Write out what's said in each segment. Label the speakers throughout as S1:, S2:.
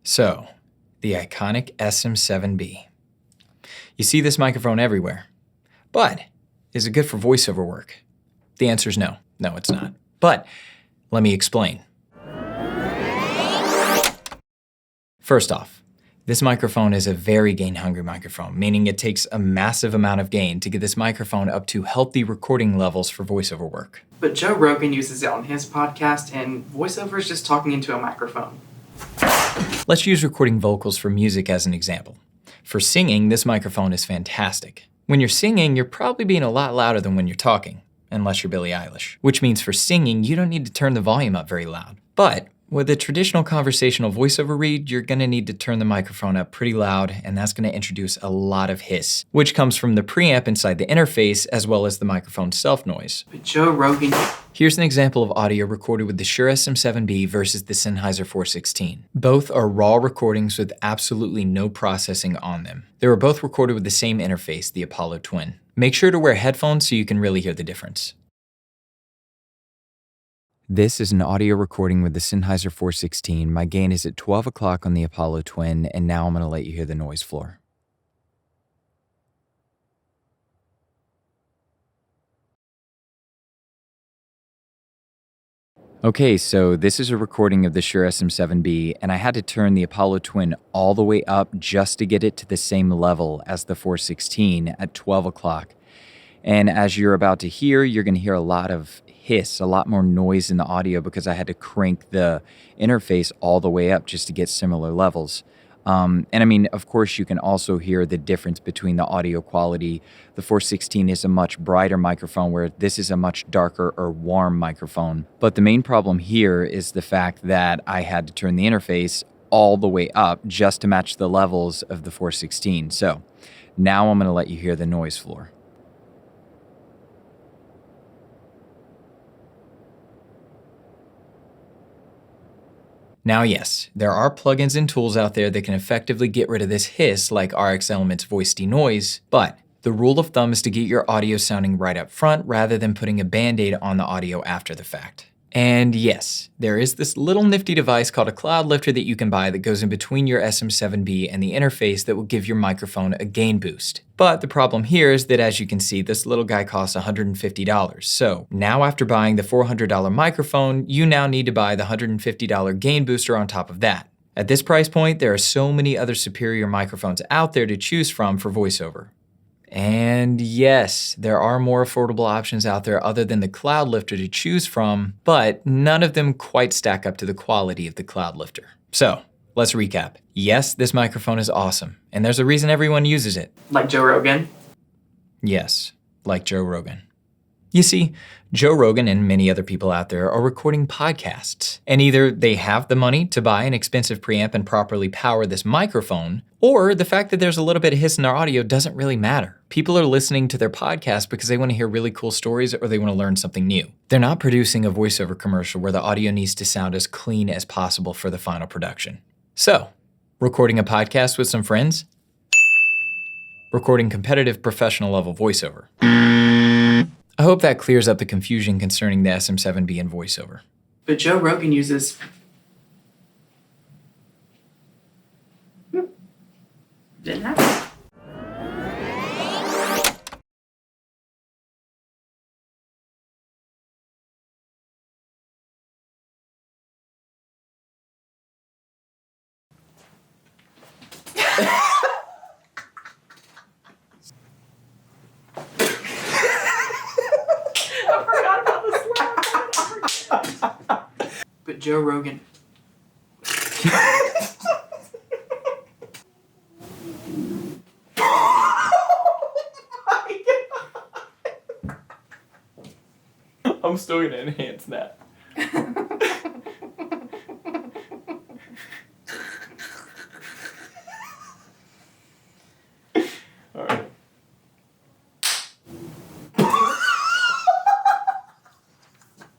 S1: So, the iconic SM7B. You see this microphone everywhere. But, is it good for voiceover work? The answer is no. No, it's not. But, let me explain. First off, this microphone is a very gain-hungry microphone, meaning it takes a massive amount of gain to get this microphone up to healthy recording levels for voiceover work.
S2: But Joe Rogan uses it on his podcast, and voiceover is just talking into a microphone.
S1: Let's use recording vocals for music as an example. For singing, this microphone is fantastic. When you're singing, you're probably being a lot louder than when you're talking, unless you're Billie Eilish. Which means for singing, you don't need to turn the volume up very loud. But with a traditional conversational voiceover read, you're gonna need to turn the microphone up pretty loud, and that's gonna introduce a lot of hiss, which comes from the preamp inside the interface as well as the microphone's self-noise.
S2: But Joe Rogan...
S1: Here's an example of audio recorded with the Shure SM7B versus the Sennheiser 416. Both are raw recordings with absolutely no processing on them. They were both recorded with the same interface, the Apollo Twin. Make sure to wear headphones so you can really hear the difference. This is an audio recording with the Sennheiser 416. My gain is at 12 o'clock on the Apollo Twin, and now I'm gonna let you hear the noise floor. Okay, so this is a recording of the Shure SM7B, and I had to turn the Apollo Twin all the way up just to get it to the same level as the 416 at 12 o'clock. And as you're about to hear, you're gonna hear a lot of hiss, a lot more noise in the audio because I had to crank the interface all the way up just to get similar levels. And I mean, of course, you can also hear the difference between the audio quality. The 416 is a much brighter microphone, where this is a much darker or warm microphone. But the main problem here is the fact that I had to turn the interface all the way up just to match the levels of the 416. So now I'm gonna let you hear the noise floor. Now yes, there are plugins and tools out there that can effectively get rid of this hiss like RX Element's Voice Denoise, but the rule of thumb is to get your audio sounding right up front rather than putting a band-aid on the audio after the fact. And yes, there is this little nifty device called a Cloudlifter that you can buy that goes in between your SM7B and the interface that will give your microphone a gain boost. But the problem here is that, as you can see, this little guy costs $150. So now, after buying the $400 microphone, you now need to buy the $150 gain booster on top of that. At this price point, there are so many other superior microphones out there to choose from for voiceover. And yes, there are more affordable options out there other than the Cloudlifter to choose from, but none of them quite stack up to the quality of the Cloudlifter. So, let's recap. Yes, this microphone is awesome, and there's a reason everyone uses it.
S2: Like Joe Rogan?
S1: Yes, like Joe Rogan. You see, Joe Rogan and many other people out there are recording podcasts, and either they have the money to buy an expensive preamp and properly power this microphone, or the fact that there's a little bit of hiss in their audio doesn't really matter. People are listening to their podcast because they want to hear really cool stories or they want to learn something new. They're not producing a voiceover commercial where the audio needs to sound as clean as possible for the final production. So, recording a podcast with some friends? Recording competitive professional level voiceover. I hope that clears up the confusion concerning the SM7B and voiceover.
S2: But Joe Rogan uses... Didn't happen. I forgot about the slap. But Joe Rogan... I'm still gonna enhance that. Alright.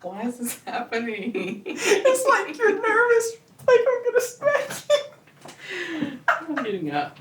S2: Why is this happening? It's like you're nervous. Like I'm gonna smack you. I'm getting up.